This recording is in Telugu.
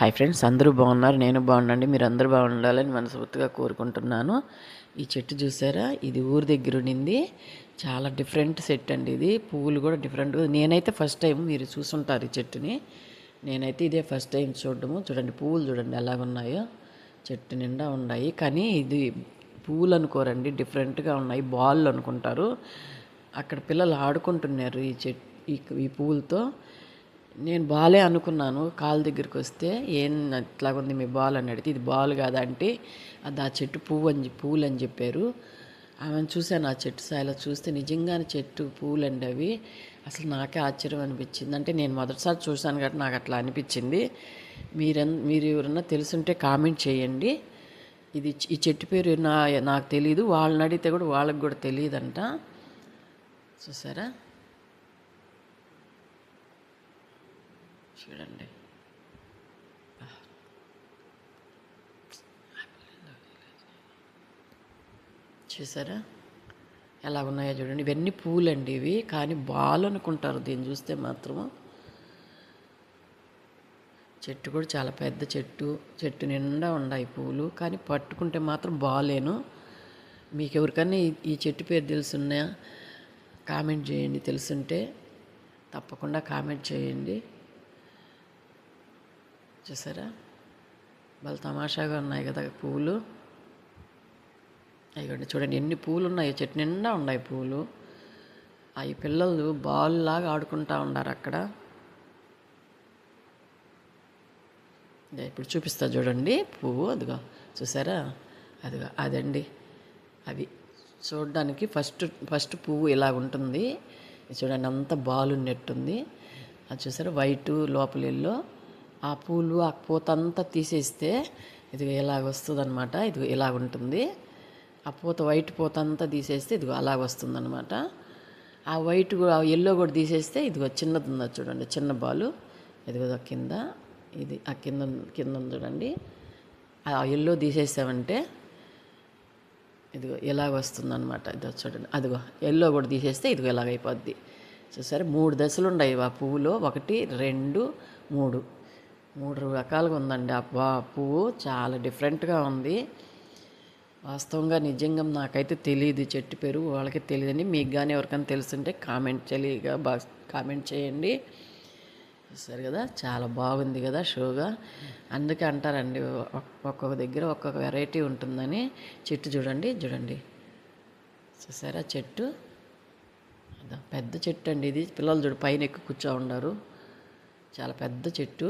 హాయ్ ఫ్రెండ్స్, అందరూ బాగున్నారు. నేను బాగున్నాండి. మీరు అందరూ బాగుండాలని మనస్ఫూర్తిగా కోరుకుంటున్నాను. ఈ చెట్టు చూసారా, ఇది ఊరి దగ్గర ఉండింది. చాలా డిఫరెంట్ సెట్ అండి. ఇది పువ్వులు కూడా డిఫరెంట్. నేనైతే ఫస్ట్ టైం, మీరు చూసుంటారు ఈ చెట్టుని, నేనైతే ఇదే ఫస్ట్ టైం చూడడము. చూడండి పువ్వులు చూడండి ఎలాగున్నాయో, చెట్టు నిండా ఉన్నాయి. కానీ ఇది పువ్వులు అనుకోరండి, డిఫరెంట్గా ఉన్నాయి. బాల్ అనుకుంటారు. అక్కడ పిల్లలు ఆడుకుంటున్నారు ఈ పువ్వులతో. నేను బాలే అనుకున్నాను. కాలు దగ్గరికి వస్తే ఏం ఇట్లాగుంది మీ బాల్ అని అడిగితే, ఇది బాల్ కాదా అంటే అది ఆ చెట్టు పువ్వులు అని చెప్పారు. ఆమెను చూశాను ఆ చెట్టు సాయిలో చూస్తే నిజంగానే చెట్టు పువ్వులు అండి అవి. అసలు నాకే ఆశ్చర్యం అనిపించింది. అంటే నేను మొదటిసారి చూశాను కాబట్టి నాకు అట్లా అనిపించింది. మీరు ఎవరన్నా తెలుసుంటే కామెంట్ చేయండి. ఈ చెట్టు పేరు నాకు తెలీదు. వాళ్ళని అడిగితే కూడా వాళ్ళకి కూడా తెలియదంట. చూసారా, చూడండి. చూసారా ఎలా ఉన్నాయో చూడండి. ఇవన్నీ పూలండి ఇవి, కానీ బాల్ అనుకుంటారు దీన్ని చూస్తే మాత్రము. చెట్టు కూడా చాలా పెద్ద చెట్టు నిండా ఉన్నాయి పూలు, కానీ పట్టుకుంటే మాత్రం బాలేను. మీకు ఎవరికన్నా ఈ చెట్టు పేరు తెలుసున్నా కామెంట్ చేయండి. తెలుసుంటే తప్పకుండా కామెంట్ చేయండి. చూసారా, వాళ్ళు తమాషాగా ఉన్నాయి కదా పువ్వులు. అయ్యండి చూడండి ఎన్ని పూలు ఉన్నాయో, చెట్టు నిండా ఉన్నాయి పూలు. అవి పిల్లలు బాల్ లాగా ఆడుకుంటూ ఉన్నారు అక్కడ. ఇప్పుడు చూపిస్తా చూడండి పువ్వు. అదిగో చూసారా, అదిగో అదండి. అవి చూడడానికి ఫస్ట్ పువ్వు ఇలా ఉంటుంది. చూడండి అంత బాల్ ఉన్నట్టుంది. అది చూసారా, వైటు లోపల ఎల్లో. ఆ పూలు ఆ పూత అంతా తీసేస్తే ఇది ఇలాగొస్తుంది అనమాట. ఇది ఇలాగుంటుంది. ఆ పూత వైట్ పూత అంతా తీసేస్తే ఇదిగో అలాగ వస్తుంది అనమాట. ఆ వైట్ ఆ ఎల్లో కూడా తీసేస్తే ఇదిగో చిన్నది ఉందా చూడండి, చిన్న బాలు. ఇదిగో కింద, ఇది ఆ కింద ఉంది చూడండి. ఆ ఎల్లో తీసేసామంటే ఇదిగో ఇలాగ వస్తుంది అనమాట. ఇదిగో చూడండి, అదిగో ఎల్లో కూడా తీసేస్తే ఇదిగో ఇలాగైపోద్ది. చూసారా, 3 దశలు ఉన్నాయి ఆ పువ్వులో. 1, 2, 3 రకాలుగా ఉందండి ఆ పువ్వు. చాలా డిఫరెంట్గా ఉంది. వాస్తవంగా నిజంగా నాకైతే తెలియదు చెట్టు పేరు, వాళ్ళకి తెలియదని. మీకు కానీ ఎవరికైనా తెలుసుంటే కామెంట్ చేయండి. సరే కదా, చాలా బాగుంది కదా షోగా. అందుకే అంటారండి ఒక్కొక్క దగ్గర ఒక్కొక్క వెరైటీ ఉంటుందని. చెట్టు చూడండి. చూసారా చెట్టు, పెద్ద చెట్టు అండి ఇది. పిల్లలు పైన ఎక్కువ కూర్చో ఉన్నారు. చాలా పెద్ద చెట్టు.